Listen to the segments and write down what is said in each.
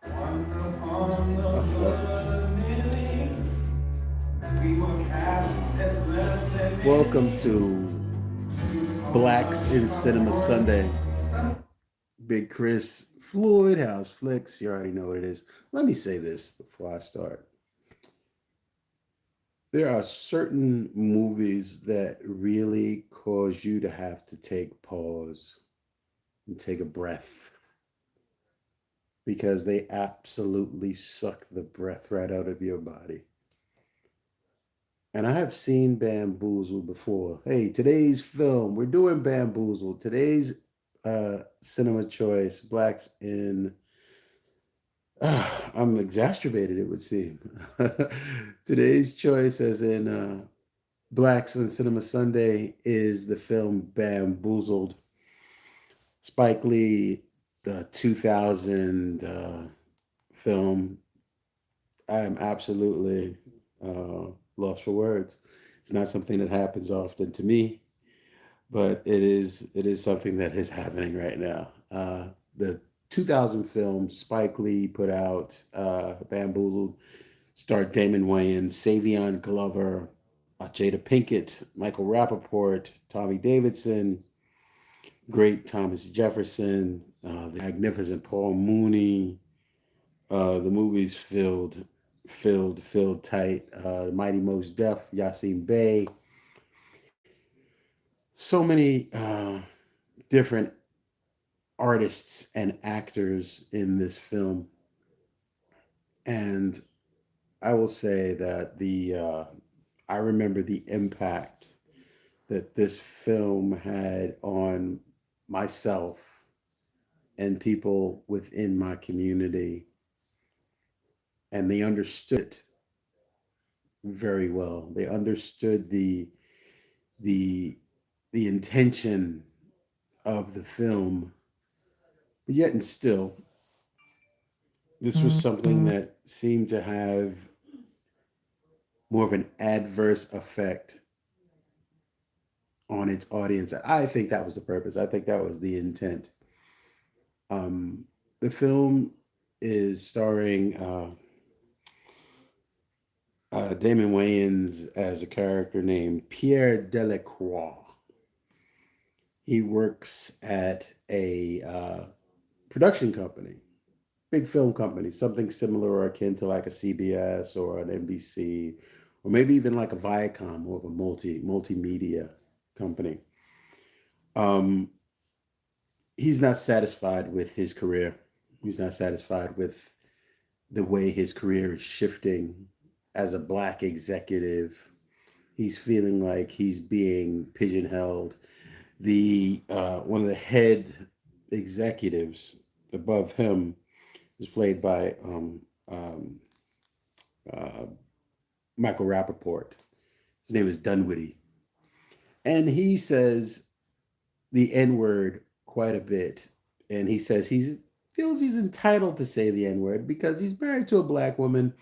Once upon Welcome. a million, we were cast as less than Welcome anything. to You saw Blacks us in from Cinema Sunday. Orton. Big Chris, Floyd, House Flicks. You already know what it is. Let me say this before I start. There are certain movies that really cause you to have to take pause and take a breath because they absolutely suck the breath right out of your body. And I have seen Bamboozled before. Hey, today's film, we're doing Bamboozled. Today's cinema choice, Blacks in. I'm exacerbated, it would seem. Today's choice, as in Blacks in Cinema Sunday, is the film Bamboozled. Spike Lee, the 2000 film. I am absolutely uh, lost for words. It's not something that happens often to me, but it is something that is happening right now. The 2000 film Spike Lee put out, Bamboozled, starred Damon Wayans, Savion Glover, Jada Pinkett, Michael Rappaport, Tommy Davidson, great Thomas Jefferson, the magnificent Paul Mooney. The movie's filled tight. Mighty Most Def, Yasin Bey. So many different artists and actors in this film, and I will say that the I remember the impact that this film had on myself and people within my community, and they understood it very well. They understood the the intention of the film, but yet and still, this was something that seemed to have more of an adverse effect on its audience. I think that was the purpose. I think that was the intent. Um, the film is starring Damon Wayans as a character named Pierre Delacroix. He works at a production company, big film company, something similar or akin to like a CBS or an NBC, or maybe even like a Viacom or a multimedia company. Um, he's not satisfied with his career. He's not satisfied with the way his career is shifting as a black executive. He's feeling like he's being pigeonholed. The one of the head executives above him is played by um, uh, Michael Rappaport. His name is Dunwitty, and he says the N word quite a bit. And he says he feels he's entitled to say the N word because he's married to a black woman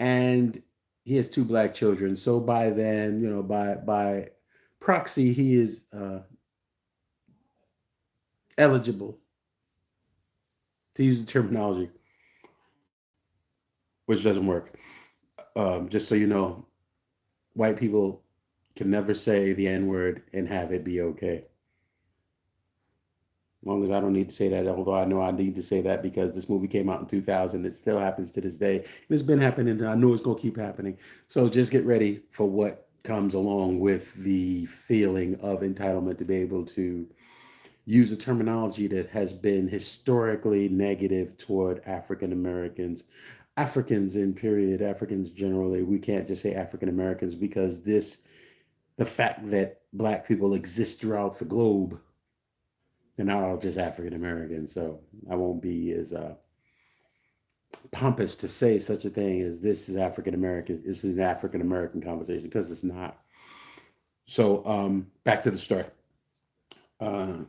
and he has two black children. So by then, by proxy, he is eligible to use the terminology, which doesn't work. Just so you know, white people can never say the N word and have it be okay. As long as I don't need to say that, although I know I need to say that because this movie came out in 2000. It still happens to this day. And it's been happening, and I know it's going to keep happening. So just get ready for what comes along with the feeling of entitlement to be able to use a terminology that has been historically negative toward African Americans. Africans in period, Africans generally, we can't just say African Americans because the fact that black people exist throughout the globe, they're not all just African Americans. So I won't be as pompous to say such a thing as this is African American. This is an African American conversation because it's not. So back to the story. Uh,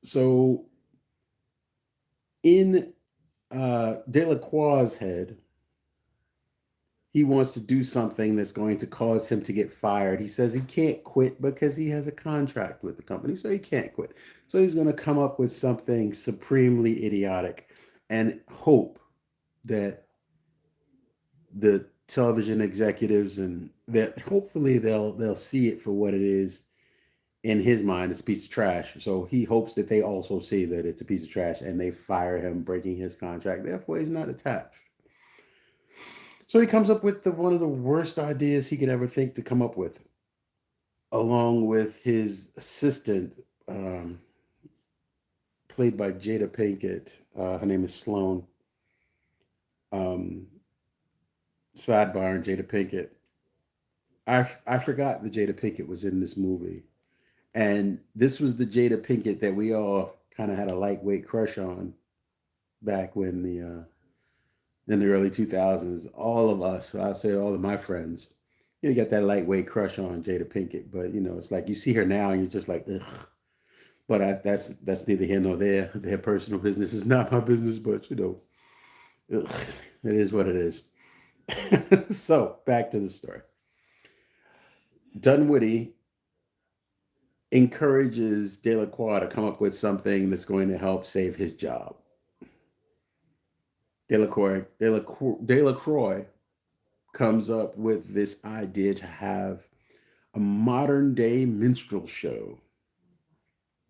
so in Delacroix's head, he wants to do something that's going to cause him to get fired. He says he can't quit because he has a contract with the company, so he can't quit. So he's going to come up with something supremely idiotic and hope that the television executives and that hopefully they'll see it for what it is. In his mind, it's a piece of trash. So he hopes that they also see that it's a piece of trash and they fire him, breaking his contract. Therefore, he's not attached. So he comes up with one of the worst ideas he could ever think to come up with, along with his assistant, played by Jada Pinkett. Her name is Sloane. Um, Sidebar and Jada Pinkett. I forgot that Jada Pinkett was in this movie. And this was the Jada Pinkett that we all kind of had a lightweight crush on back when in the early 2000s. All of us, I say all of my friends, you got that lightweight crush on Jada Pinkett, but it's like you see her now and you're just like, ugh. But that's neither here nor there. Their personal business is not my business, but ugh, it is what it is. So back to the story. Dunwoody encourages Delacroix to come up with something that's going to help save his job. Delacroix comes up with this idea to have a modern day minstrel show.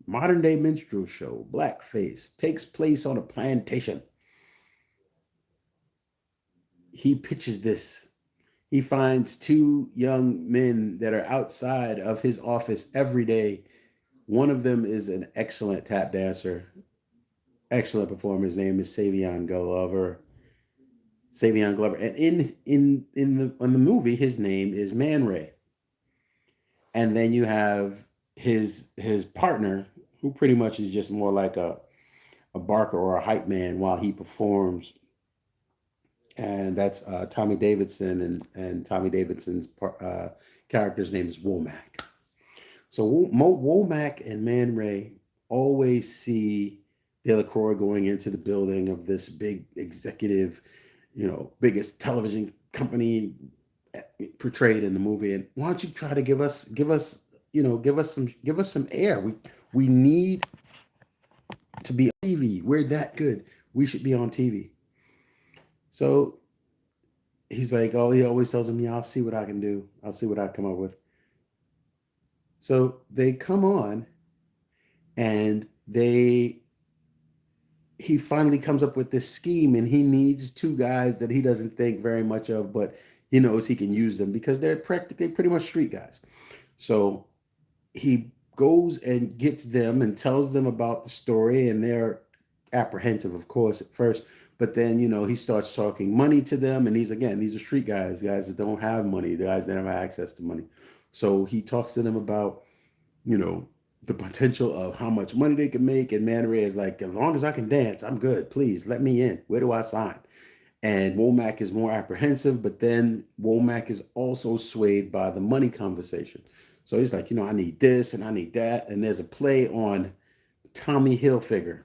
Modern day minstrel show, blackface, takes place on a plantation. He pitches this. He finds two young men that are outside of his office every day. One of them is an excellent tap dancer, excellent performer. His name is Savion Glover. Savion Glover, and in the movie, his name is Man Ray. And then you have his partner, who pretty much is just more like a barker or a hype man while he performs, and that's Tommy Davidson, and Tommy Davidson's character's name is Womack. So Womack and Man Ray always see Delacroix going into the building of this big executive, biggest television company portrayed in the movie. And why don't you try to give us some air? We need to be on TV. We're that good. We should be on TV. So he's like, oh, he always tells him, yeah, I'll see what I can do. I'll see what I come up with. So they come on, and he finally comes up with this scheme, and he needs two guys that he doesn't think very much of, but he knows he can use them because they're practically pretty much street guys. So he goes and gets them and tells them about the story, and they're apprehensive, of course, at first. But then, he starts talking money to them, and these are street guys that don't have money, the guys that don't have access to money. So he talks to them about, the potential of how much money they can make. And Man Ray is like, as long as I can dance, I'm good. Please let me in. Where do I sign? And Womack is more apprehensive, but then Womack is also swayed by the money conversation. So he's like, I need this and I need that. And there's a play on Tommy Hilfiger.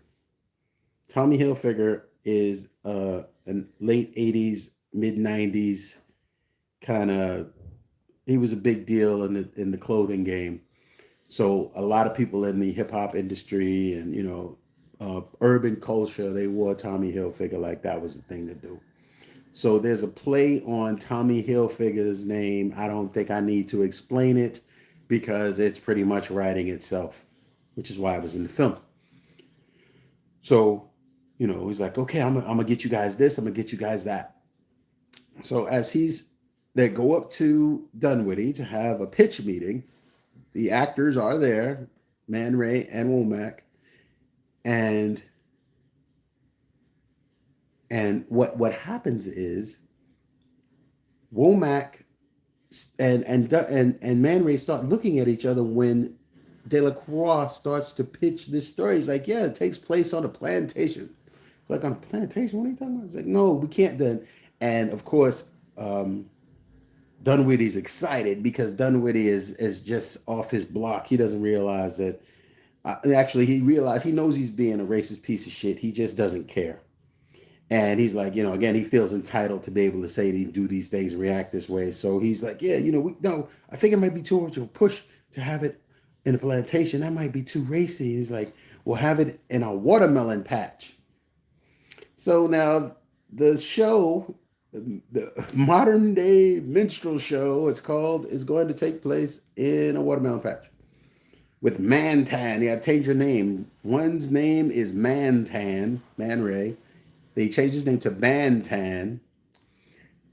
Tommy Hilfiger is a late 80s, mid 90s kind of, he was a big deal in the clothing game. So a lot of people in the hip hop industry and, urban culture, they wore Tommy Hilfiger like that was the thing to do. So there's a play on Tommy Hilfiger's name. I don't think I need to explain it because it's pretty much writing itself, which is why I was in the film. So, he's like, okay, I'm gonna get you guys this, I'm gonna get you guys that. So they go up to Dunwoody to have a pitch meeting. The actors are there, Man Ray and Womack, and what happens is Womack and Man Ray start looking at each other when Delacroix starts to pitch this story. He's like, yeah, it takes place on a plantation. Like on a plantation? What are you talking about? It's like, no, we can't then. And of course, um, Dunwitty's excited because Dunwitty is just off his block. He doesn't realize that. Actually, he realized he knows he's being a racist piece of shit. He just doesn't care. And he's like, again, he feels entitled to be able to say do these things and react this way. So he's like, yeah, no, I think it might be too much of a push to have it in a plantation. That might be too racy. He's like, we'll have it in a watermelon patch. So now the show, the modern day minstrel show, it's called, is going to take place in a watermelon patch with Mantan. You got to change your name. One's name is Mantan, Man Ray. They changed his name to Bantan,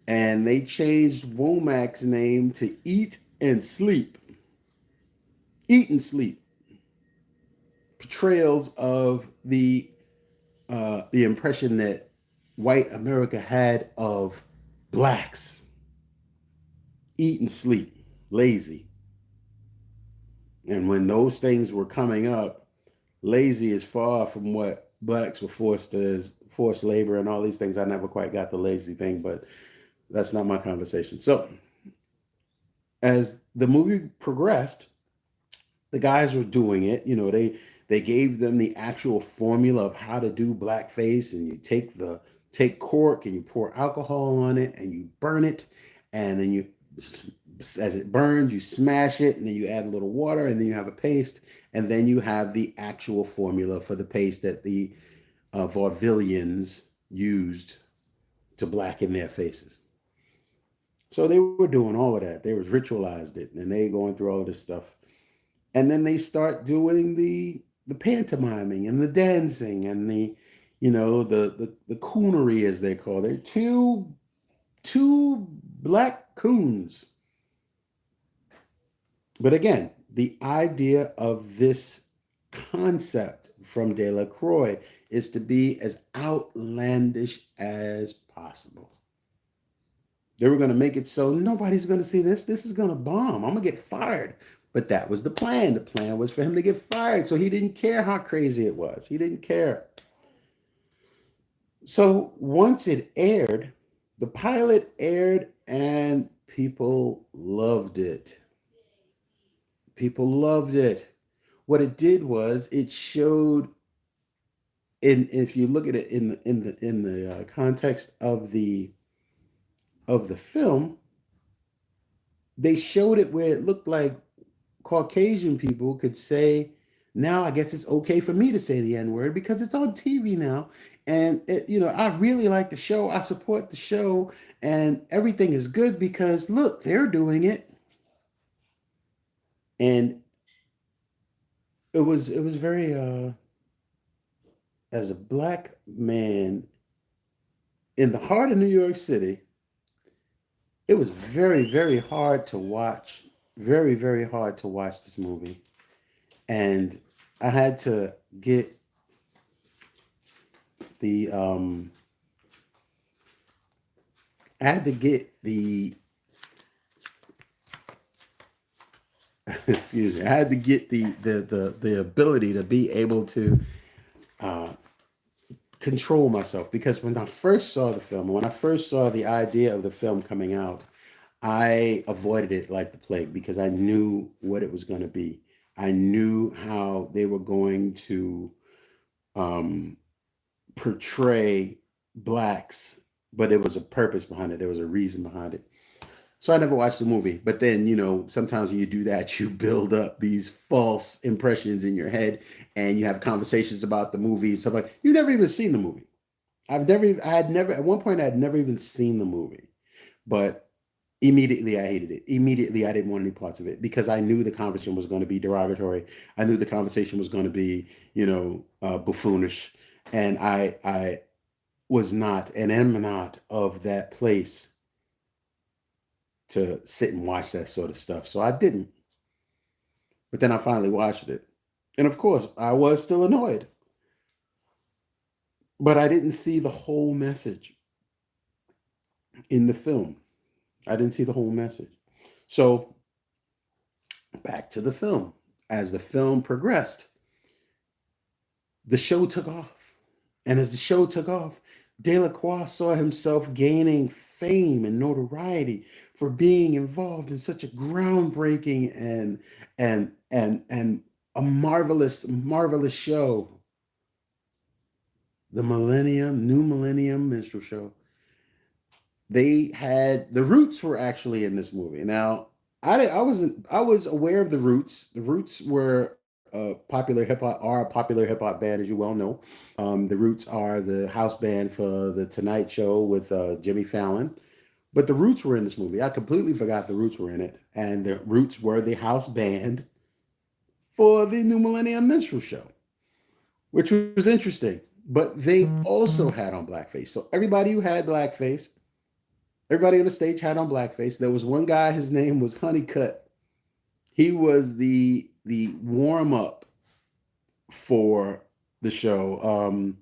and they changed Womack's name to Eat and Sleep. Eat and Sleep. Portrayals of the impression that white America had of blacks. Eat and sleep, lazy. And when those things were coming up, lazy is far from what blacks were forced as forced labor and all these things. I never quite got the lazy thing, but that's not my conversation. So as the movie progressed, the guys were doing it. They gave them the actual formula of how to do blackface, and you take cork and you pour alcohol on it and you burn it, and then you as it burns you smash it, and then you add a little water, and then you have a paste, and then you have the actual formula for the paste that the vaudevillians used to blacken their faces. So they were doing all of that. They was ritualized it, and they going through all of this stuff. And then they start doing the pantomiming and the dancing and the coonery, as they call it. They're two black coons. But again, the idea of this concept from Delacroix is to be as outlandish as possible. They were going to make it so nobody's going to see this. This is going to bomb. I'm going to get fired. But that was the plan. The plan was for him to get fired. So he didn't care how crazy it was. He didn't care. So once it aired, the pilot aired and people loved it. People loved it. What it did was it showed, in if you look at it in the context of the film, they showed it where it looked like Caucasian people could say, now I guess it's okay for me to say the N word because it's on TV now. And I really like the show. I support the show, and everything is good because look, they're doing it. And it was very as a black man in the heart of New York City, it was very, very hard to watch. Very, very hard to watch this movie. And I had to get the I had to get the excuse me. I had to get the ability to be able to uh, control myself, because when I first saw the film, when I first saw the idea of the film coming out, I avoided it like the plague because I knew what it was going to be. I knew how they were going to um, portray blacks, but there was a purpose behind it. There was a reason behind it. So I never watched the movie. But then, sometimes when you do that, you build up these false impressions in your head, and you have conversations about the movie and stuff like. You've never even seen the movie. I had never, at one point, I had never even seen the movie. But immediately I hated it. Immediately I didn't want any parts of it because I knew the conversation was going to be derogatory. I knew the conversation was going to be, buffoonish. And I was not and am not of that place to sit and watch that sort of stuff. So I didn't. But then I finally watched it. And of course, I was still annoyed. But I didn't see the whole message in the film. I didn't see the whole message. So back to the film. As the film progressed, the show took off. And as the show took off, Delacroix saw himself gaining fame and notoriety for being involved in such a groundbreaking and a marvelous show, the New Millennium Minstrel Show. They had the Roots were actually in this movie. Now, I was aware of the Roots. The Roots were a popular hip hop band, as you well know. The Roots are the house band for the Tonight Show with Jimmy Fallon. But the Roots were in this movie. I completely forgot the Roots were in it, and the Roots were the house band for the New Millennium Minstrel Show, which was interesting. But they also had on blackface. So everybody who had blackface, everybody on the stage had on blackface. There was one guy, his name was Honeycutt. He was the warm up for the show.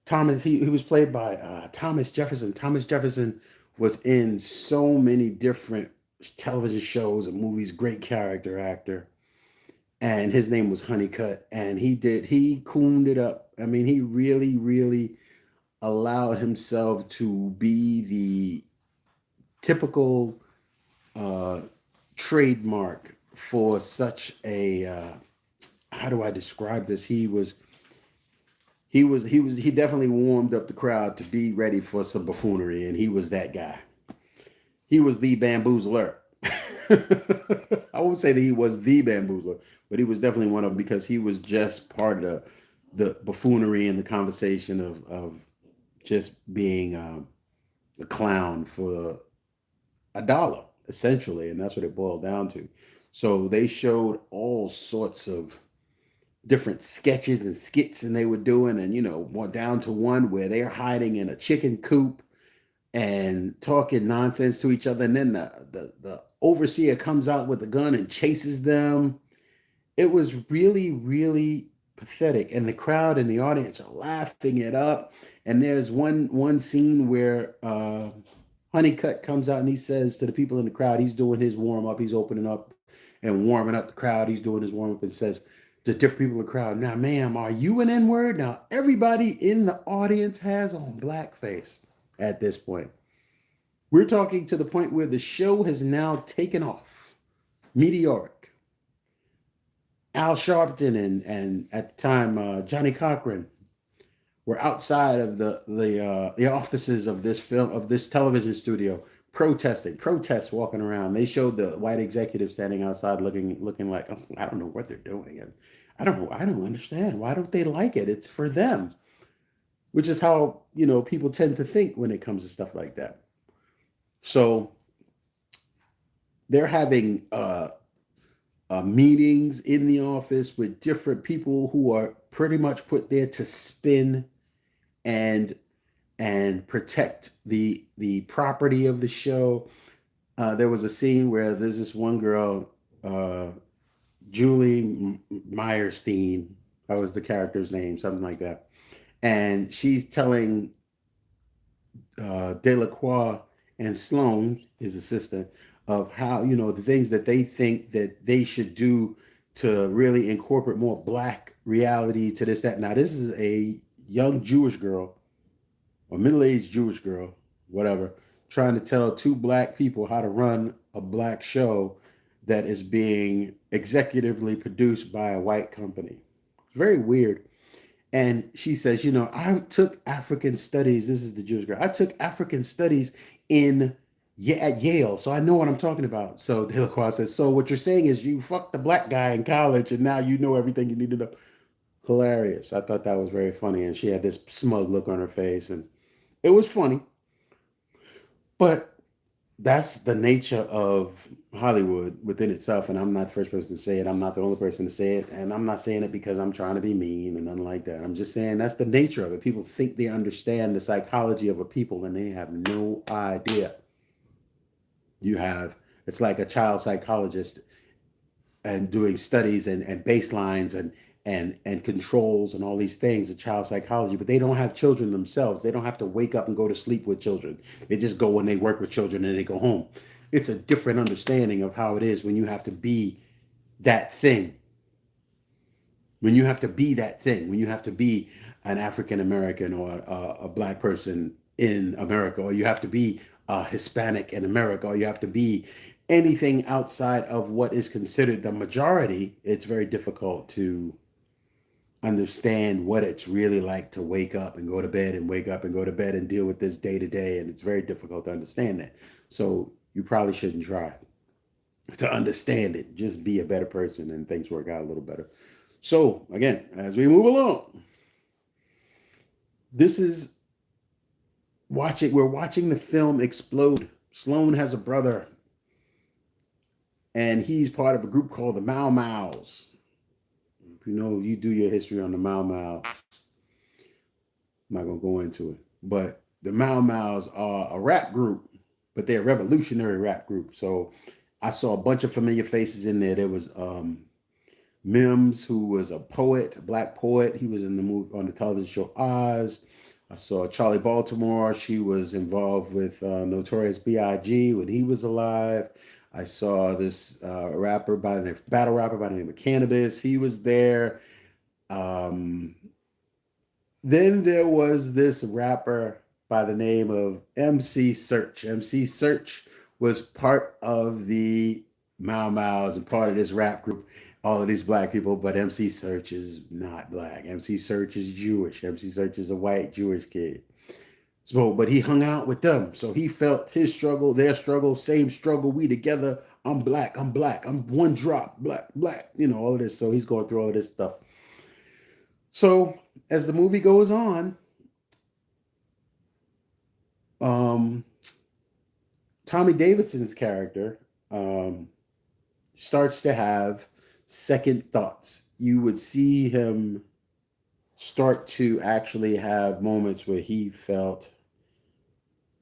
Thomas, he was played by Thomas Jefferson. Thomas Jefferson was in so many different television shows and movies. Great character actor, and his name was Honeycutt. And he cooned it up. I mean, he really allowed himself to be the typical uh, trademark for such a how do I describe this? He definitely warmed up the crowd to be ready for some buffoonery, and he was that guy. He was the bamboozler. I won't say that he was the bamboozler, but he was definitely one of them because he was just part of the buffoonery and the conversation of just being a clown for a dollar, essentially, and that's what it boiled down to. So they showed all sorts of different sketches and skits and they were doing, and more down to one where they're hiding in a chicken coop and talking nonsense to each other, and then the overseer comes out with a gun and chases them. It was really pathetic, and the crowd and the audience are laughing it up. And there's one scene where Honeycutt comes out and he says to the people in the crowd, he's doing his warm up, he's opening up and warming up the crowd, he's doing his warm up, and says to different people in the crowd, "Now, ma'am, are you an N word?" Now, everybody in the audience has on blackface at this point. We're talking to the point where the show has now taken off, meteoric. Al Sharpton and at the time Johnny Cochran were outside of the offices of this television studio protesting, protests walking around. They showed the white executive standing outside looking like, oh, I don't know what they're doing, and I don't understand, why don't they like it? It's for them, which is how people tend to think when it comes to stuff like that. So they're having meetings in the office with different people who are pretty much put there to spin and protect the property of the show. There was a scene where there's this one girl, Julie Meyerstein, that was the character's name, something like that, and she's telling Delacroix and Sloan, his assistant, of how the things that they think that they should do to really incorporate more black reality to this that. Now this is a young Jewish girl or middle-aged Jewish girl, whatever, trying to tell two black people how to run a black show that is being executively produced by a white company. It's very weird. And she says, I took African studies. This is the Jewish girl. I took African studies at Yale, so I know what I'm talking about. So Delacroix says, so what you're saying is you fucked the black guy in college and now you know everything you need to know. Hilarious. I thought that was very funny. And she had this smug look on her face, and it was funny. But that's the nature of Hollywood within itself. And I'm not the first person to say it. I'm not the only person to say it. And I'm not saying it because I'm trying to be mean and nothing like that. I'm just saying that's the nature of it. People think they understand the psychology of a people and they have no idea. It's like a child psychologist and doing studies and baselines and controls and all these things in child psychology, but they don't have children themselves. They don't have to wake up and go to sleep with children. They just go when they work with children and they go home. It's a different understanding of how it is when you have to be that thing. When you have to be that thing, when you have to be an African American or a black person in America, or you have to be Hispanic in America, or you have to be anything outside of what is considered the majority. It's very difficult to understand what it's really like to wake up and go to bed and wake up and go to bed and deal with this day to day. And it's very difficult to understand that. So you probably shouldn't try to understand it. Just be a better person and things work out a little better. So, again, as we move along, this is we're watching the film explode. Sloan has a brother, and he's part of a group called the Mau Mau's. If you know, you do your history on the Mau Mau's. I'm not going to go into it. But the Mau Mau's are a rap group, but they're a revolutionary rap group. So I saw a bunch of familiar faces in there. There was Mims, who was a poet, a black poet. He was in the movie on the television show Oz. I saw Charlie Baltimore. She was involved with Notorious B.I.G. when he was alive. I saw this battle rapper by the name of Cannabis. He was there. Um, then there was this rapper by the name of MC Search. MC Search was part of the Mau Mau's and part of this rap group. All of these black people, but MC Search is not black. MC Search is Jewish. MC Search is a white Jewish kid. So, but he hung out with them. So he felt his struggle, their struggle, same struggle. We together. I'm black. I'm black. I'm one drop. Black, black. You know, all of this. So he's going through all of this stuff. So as the movie goes on, Tommy Davidson's character starts to have second thoughts. You would see him start to actually have moments where he felt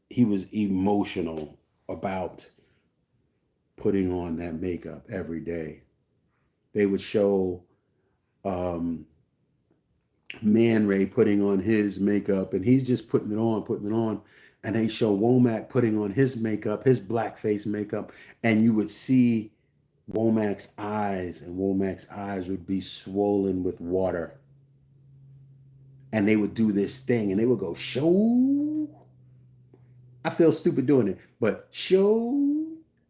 he was emotional about putting on that makeup every day. They would show Man Ray putting on his makeup, and he's just putting it on. And they show Womack putting on his makeup, his blackface makeup, and you would see Womack's eyes, and Womack's eyes would be swollen with water. And they would do this thing, and they would go, show. I feel stupid doing it, but show.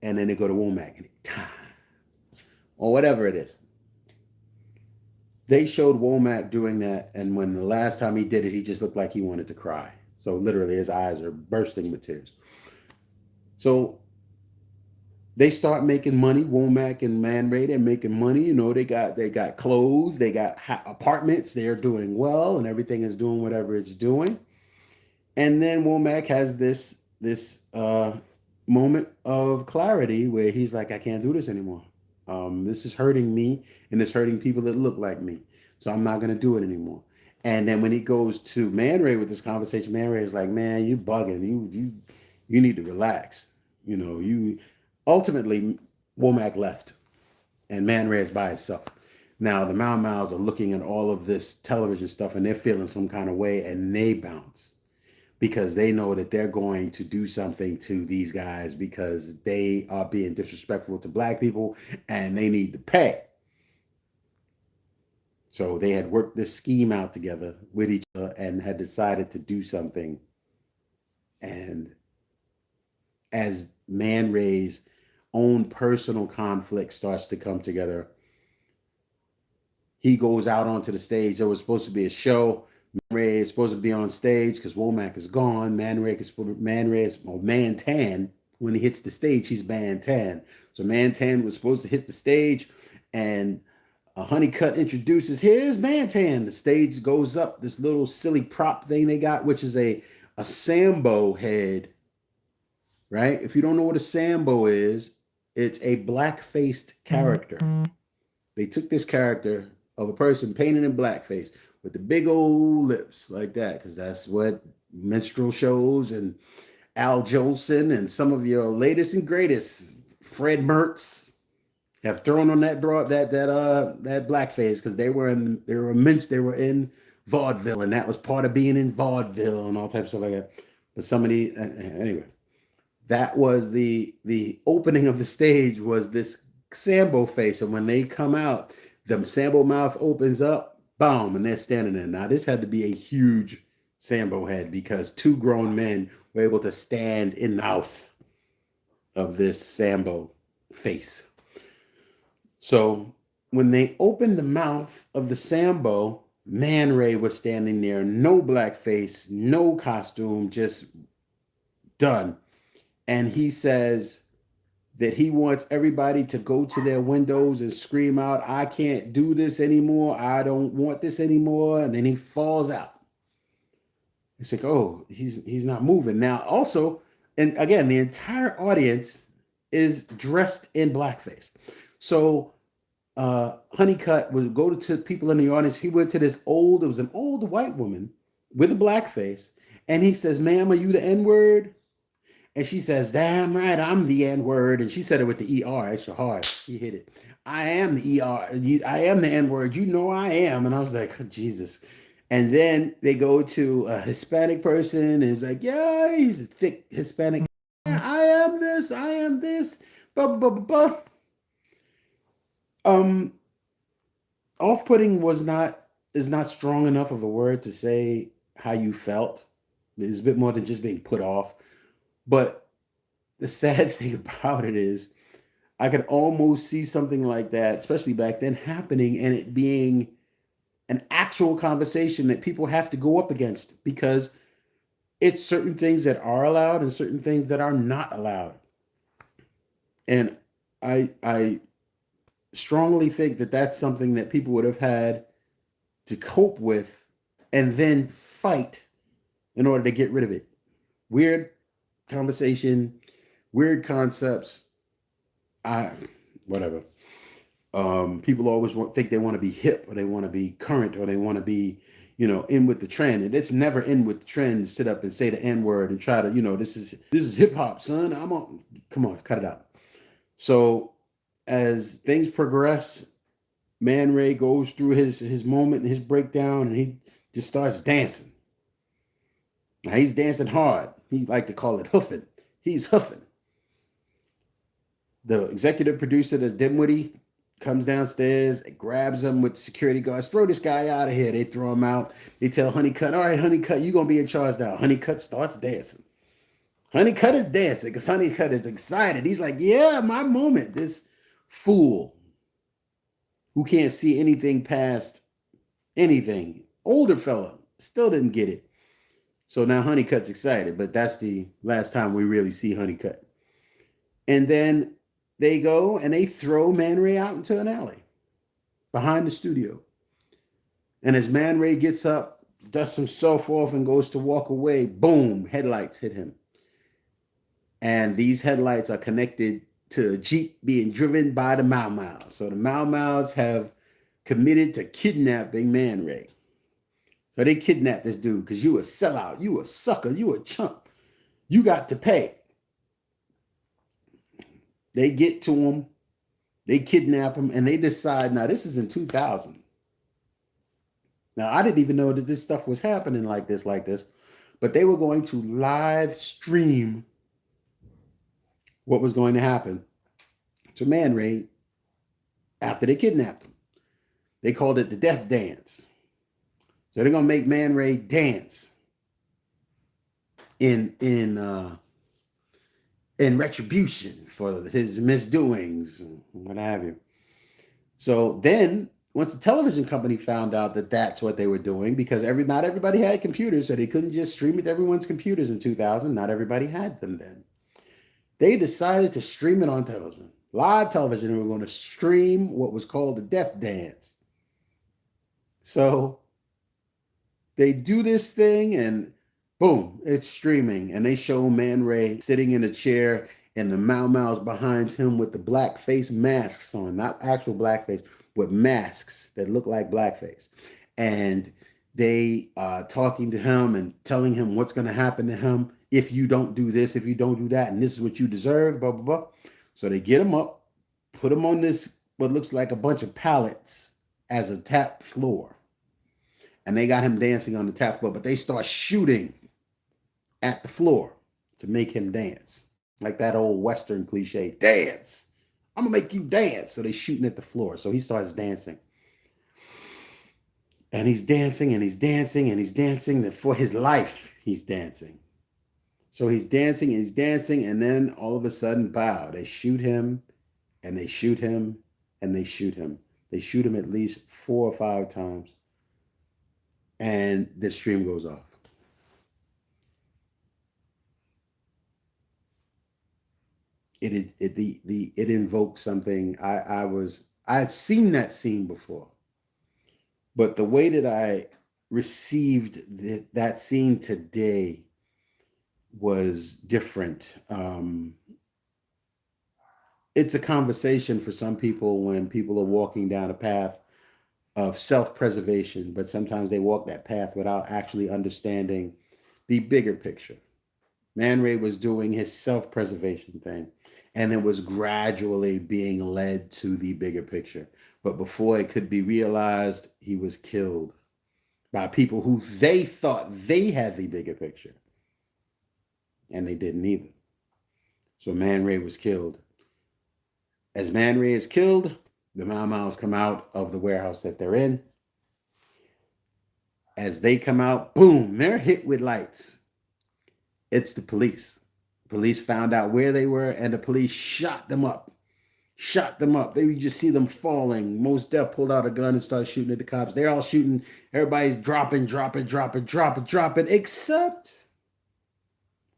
And then they go to Womack, and time. Or whatever it is. They showed Womack doing that, and when the last time he did it, he just looked like he wanted to cry. So literally, his eyes are bursting with tears. So they start making money. Womack and Man Ray, they're making money. You know, they got clothes, they got apartments. They're doing well, and everything is doing whatever it's doing. And then Womack has this moment of clarity where he's like, I can't do this anymore. This is hurting me, and it's hurting people that look like me. So I'm not going to do it anymore. And then when he goes to Man Ray with this conversation, Man Ray is like, man, you bugging. You need to relax. You know, you ultimately Womack left, and Man Ray is by himself. Now the Mau Mau's are looking at all of this television stuff, and they're feeling some kind of way, and they bounce because they know that they're going to do something to these guys because they are being disrespectful to black people, and they need to pay. So they had worked this scheme out together with each other and had decided to do something. And as Man Ray's own personal conflict starts to come together, he goes out onto the stage. There was supposed to be a show. Man Ray is supposed to be on stage because Womack is gone. Man Tan. When he hits the stage, he's Man Tan. So Man Tan was supposed to hit the stage, and Honeycutt introduces his Man Tan. The stage goes up. This little silly prop thing they got, which is a Sambo head. Right? If you don't know what a Sambo is, it's a black-faced character. They took this character of a person painted in blackface with the big old lips like that, because that's what minstrel shows and Al Jolson and some of your latest and greatest Fred Mertz have thrown on that blackface because they were in vaudeville, and that was part of being in vaudeville and all types of stuff like that. But somebody anyway, that was the opening of the stage was this Sambo face, and when they come out, the Sambo mouth opens up, boom, and they're standing there. Now, this had to be a huge Sambo head because two grown men were able to stand in the mouth of this Sambo face. So when they opened the mouth of the Sambo, Man Ray was standing there, no blackface, no costume, just done. And he says that he wants everybody to go to their windows and scream out, I can't do this anymore. I don't want this anymore. And then he falls out. It's like, oh, he's not moving. Now, also, and again, the entire audience is dressed in blackface. So Honeycutt would go to people in the audience. He went to this old, it was an old white woman with a black face. And he says, ma'am, are you the N-word? And she says, damn right, I'm the N-word. And she said it with the ER extra hard. She hit it. I am the ER. I am the N-word. You know I am. And I was like, oh, Jesus. And then they go to a Hispanic person and he's like, yeah, he's a thick Hispanic. I am this. I am this. Blah, blah, blah, blah. Off-putting is not strong enough of a word to say how you felt. It's a bit more than just being put off. But the sad thing about it is I could almost see something like that, especially back then, happening and it being an actual conversation that people have to go up against because it's certain things that are allowed and certain things that are not allowed. And I strongly think that that's something that people would have had to cope with and then fight in order to get rid of it. Weird conversation, weird concepts. Whatever. People always think they want to be hip or they want to be current or they want to be, in with the trend. And it's never in with the trend to sit up and say the N-word and try to, this is hip hop, son. Come on, cut it out. So as things progress, Man Ray goes through his moment and his breakdown and he just starts dancing. Now he's dancing hard. He like to call it hoofing. He's hoofing. The executive producer, that's Dimwitty, comes downstairs, grabs him with security guards, throw this guy out of here. They throw him out. They tell Honeycutt, all right, Honeycutt, you're going to be in charge now. Honeycutt starts dancing. Honeycutt is dancing because Honeycutt is excited. He's like, yeah, my moment. This fool who can't see anything past anything. Older fella, still didn't get it. So now Honeycutt's excited, but that's the last time we really see Honeycutt. And then they go and they throw Man Ray out into an alley behind the studio. And as Man Ray gets up, dusts himself off and goes to walk away, boom, headlights hit him. And these headlights are connected to a Jeep being driven by the Mau Mau's. So the Mau Mau's have committed to kidnapping Man Ray. So they kidnapped this dude because you a sellout, you a sucker, you a chump. You got to pay. They get to him, they kidnap him, and they decide, now this is in 2000. Now, I didn't even know that this stuff was happening like this, but they were going to live stream what was going to happen to Man Ray after they kidnapped him. They called it the death dance. So they're going to make Man Ray dance in retribution for his misdoings, what have you. So then, once the television company found out that that's what they were doing, because not everybody had computers, so they couldn't just stream it to everyone's computers in 2000. Not everybody had them then. They decided to stream it on television, live television. They were going to stream what was called the death dance. So they do this thing and boom, it's streaming. And they show Man Ray sitting in a chair and the Mau Mau's behind him with the blackface masks on, not actual blackface, but masks that look like blackface. And they are talking to him and telling him what's going to happen to him if you don't do this, if you don't do that, and this is what you deserve, blah, blah, blah. So they get him up, put him on this, what looks like a bunch of pallets as a tap floor. And they got him dancing on the tap floor, but they start shooting at the floor to make him dance. Like that old Western cliche, dance. I'm going to make you dance. So they shooting at the floor. So he starts dancing. And he's dancing and he's dancing and he's dancing. That for his life, he's dancing. So he's dancing and he's dancing. And then all of a sudden, bow, they shoot him and they shoot him and they shoot him. They shoot him at least 4 or 5 times. And the stream goes off. It invokes something. I had seen that scene before, but the way that I received that scene today was different. It's a conversation for some people when people are walking down a path of self-preservation, but sometimes they walk that path without actually understanding the bigger picture. Man Ray was doing his self-preservation thing, and it was gradually being led to the bigger picture. But before it could be realized, he was killed by people who they thought they had the bigger picture, and they didn't either. So Man Ray was killed. As Man Ray is killed, the Mau Mau's come out of the warehouse that they're in. As they come out, boom, they're hit with lights. It's the police. Police found out where they were, and the police shot them up. Shot them up. They would just see them falling. Mos Def pulled out a gun and started shooting at the cops. They're all shooting. Everybody's dropping, except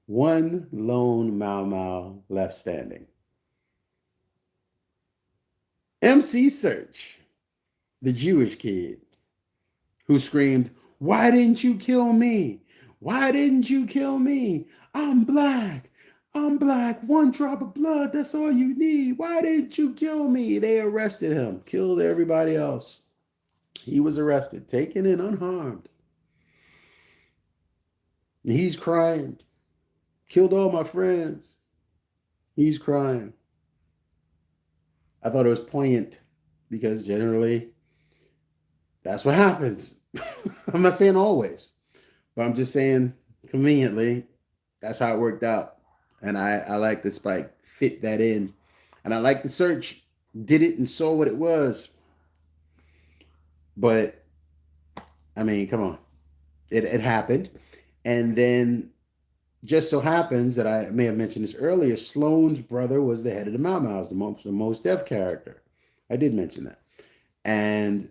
one lone Mau Mau left standing. MC Search, the Jewish kid who screamed, "Why didn't you kill me? Why didn't you kill me? I'm black. I'm black. One drop of blood. That's all you need. Why didn't you kill me?" They arrested him, killed everybody else. He was arrested, taken in unharmed. And he's crying. Killed all my friends. He's crying. I thought it was poignant because generally that's what happens. I'm not saying always, but I'm just saying conveniently that's how it worked out. And I like the Spike fit that in. And I like the Search did it and saw what it was. But I mean, come on. It happened. And then just so happens that I may have mentioned this earlier, Sloane's brother was the head of the Mau Mau's, the Mos Def character. I did mention that. And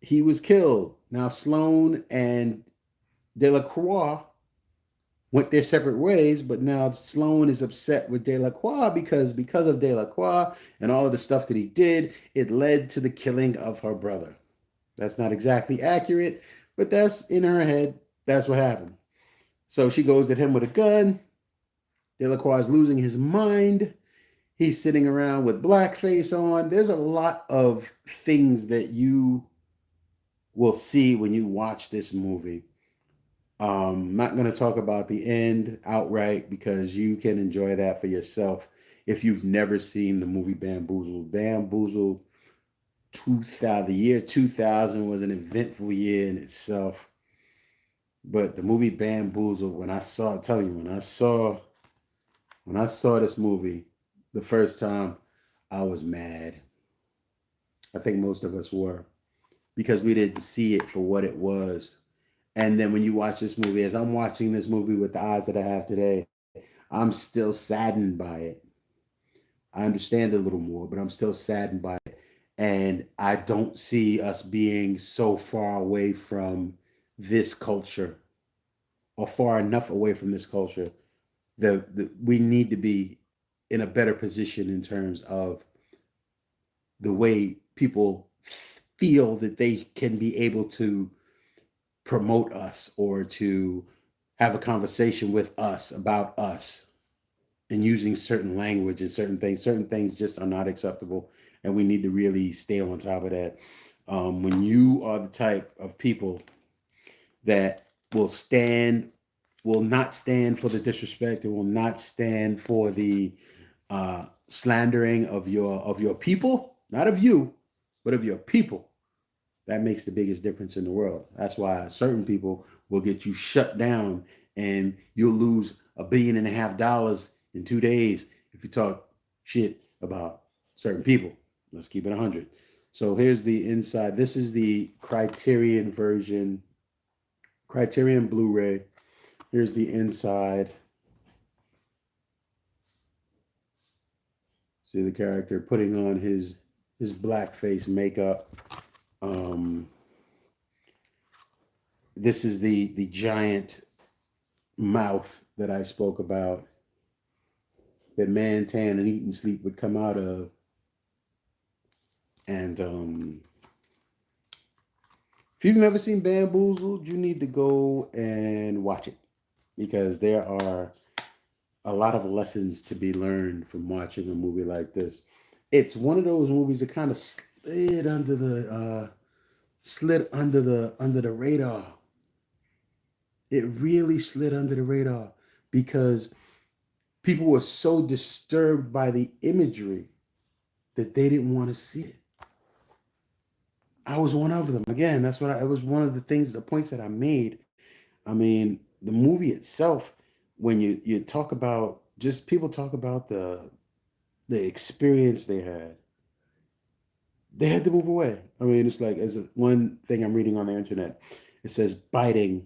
he was killed. Now Sloane and Delacroix went their separate ways, but now Sloane is upset with Delacroix because of Delacroix and all of the stuff that he did, it led to the killing of her brother. That's not exactly accurate, but that's in her head. That's what happened. So she goes at him with a gun. Delacroix is losing his mind. He's sitting around with blackface on. There's a lot of things that you will see when you watch this movie. I'm not going to talk about the end outright because you can enjoy that for yourself if you've never seen the movie Bamboozled. Bamboozled, 2000, the year 2000 was an eventful year in itself. But the movie Bamboozled, when I saw, I'm telling you, when I saw this movie the first time, I was mad. I think most of us were because we didn't see it for what it was. And then when you watch this movie, as I'm watching this movie with the eyes that I have today, I'm still saddened by it. I understand it a little more, but I'm still saddened by it. And I don't see us being so far away from this culture or far enough away from this culture that we need to be in a better position in terms of the way people feel that they can be able to promote us or to have a conversation with us about us and using certain language and certain things just are not acceptable, and we need to really stay on top of that. When you are the type of people that will not stand for the disrespect and will not stand for the slandering of your people, not of you, but of your people, that makes the biggest difference in the world. That's why certain people will get you shut down and you'll lose $1.5 billion in 2 days if you talk shit about certain people. Let's keep it 100. So here's the inside. This is the Criterion version, Criterion Blu-ray. Here's the inside. See the character putting on his blackface makeup. Um, this is the giant mouth that I spoke about that Mantan and Eat and Sleep would come out of. And if you've never seen Bamboozled, you need to go and watch it because there are a lot of lessons to be learned from watching a movie like this. It's one of those movies that kind of slid under the radar. It really slid under the radar because people were so disturbed by the imagery that they didn't want to see it. I was one of them. Again, it was one of the points that I made. I mean, the movie itself, when you talk about just people talk about the experience they had to move away. I mean, it's like one thing I'm reading on the internet. It says biting,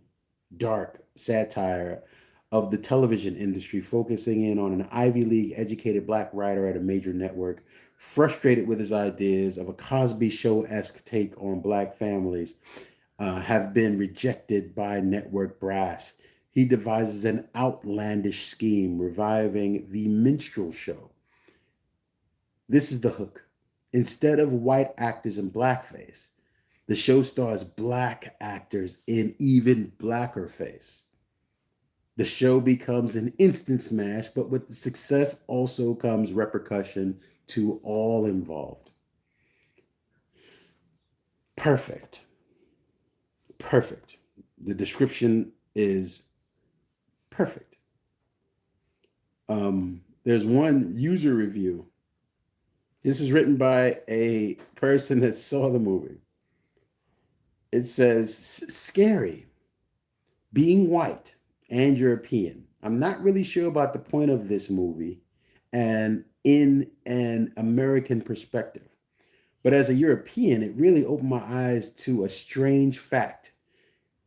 dark satire of the television industry, focusing in on an Ivy League educated black writer at a major network, frustrated with his ideas of a Cosby Show esque take on black families, have been rejected by network brass. He devises an outlandish scheme reviving the minstrel show. This is the hook. Instead of white actors in blackface, the show stars black actors in even blacker face. The show becomes an instant smash, but with the success also comes repercussion to all involved. Perfect. Perfect. The description is perfect. There's one user review. This is written by a person that saw the movie. It says, scary, being white and European. I'm not really sure about the point of this movie and in an American perspective. But as a European, it really opened my eyes to a strange fact.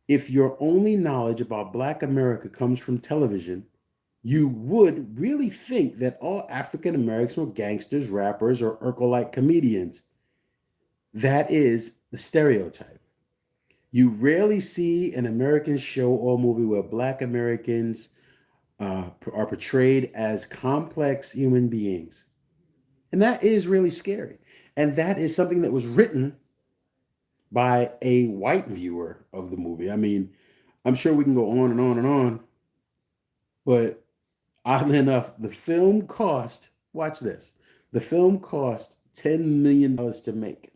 If your only knowledge about Black America comes from television, you would really think that all African Americans were gangsters, rappers, or Urkel-like comedians. That is the stereotype. You rarely see an American show or movie where Black Americans are portrayed as complex human beings. And that is really scary. And that is something that was written by a white viewer of the movie. I mean, I'm sure we can go on and on and on, but oddly enough, the film cost, watch this, the film cost $10 million to make.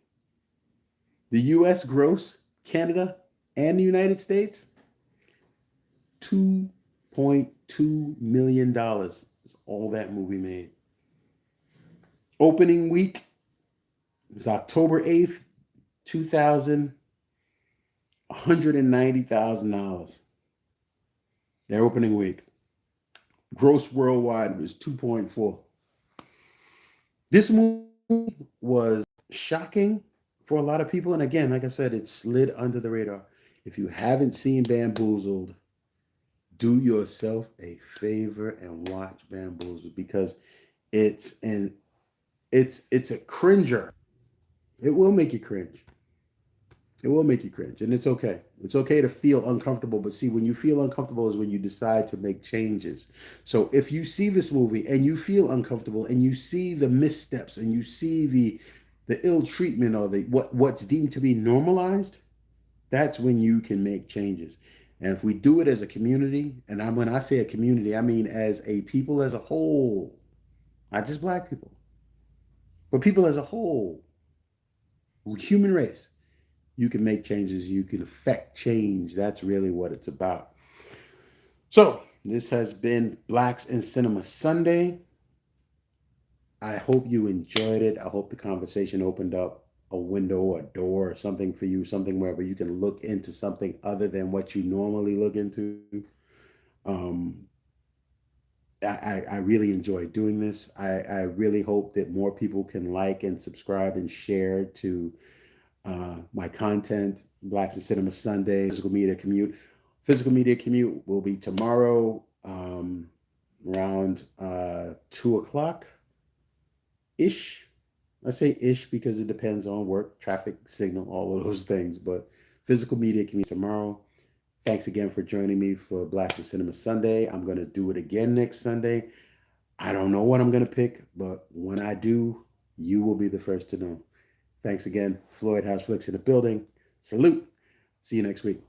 The US gross, Canada, and the United States, $2.2 million is all that movie made. Opening week was October 8th, 2000, $190,000. Their opening week. Gross worldwide was 2.4. This movie was shocking for a lot of people. And again, like I said, it slid under the radar. If you haven't seen Bamboozled, do yourself a favor and watch Bamboozled because it's a cringer. It will make you cringe. It will make you cringe, and it's okay. It's okay to feel uncomfortable, but see, when you feel uncomfortable is when you decide to make changes. So if you see this movie and you feel uncomfortable, and you see the missteps, and you see the ill treatment or the what's deemed to be normalized, that's when you can make changes. And if we do it as a community, and when I say a community, I mean as a people as a whole, not just black people, but people as a whole, human race, you can make changes, you can affect change. That's really what it's about. So, this has been Blacks in Cinema Sunday. I hope you enjoyed it. I hope the conversation opened up a window, a door, or something for you, something wherever you can look into something other than what you normally look into. Um, I really enjoy doing this. I really hope that more people can like and subscribe and share to my content. Blacks in Cinema Sunday, physical media commute. Physical media commute will be tomorrow around 2 o'clock ish. I say ish because it depends on work, traffic, signal, all of those things. But physical media commute tomorrow. Thanks again for joining me for Blacks in Cinema Sunday. I'm going to do it again next Sunday. I don't know what I'm going to pick, but when I do, you will be the first to know. Thanks again. Floyd House Flicks in the building. Salute. See you next week.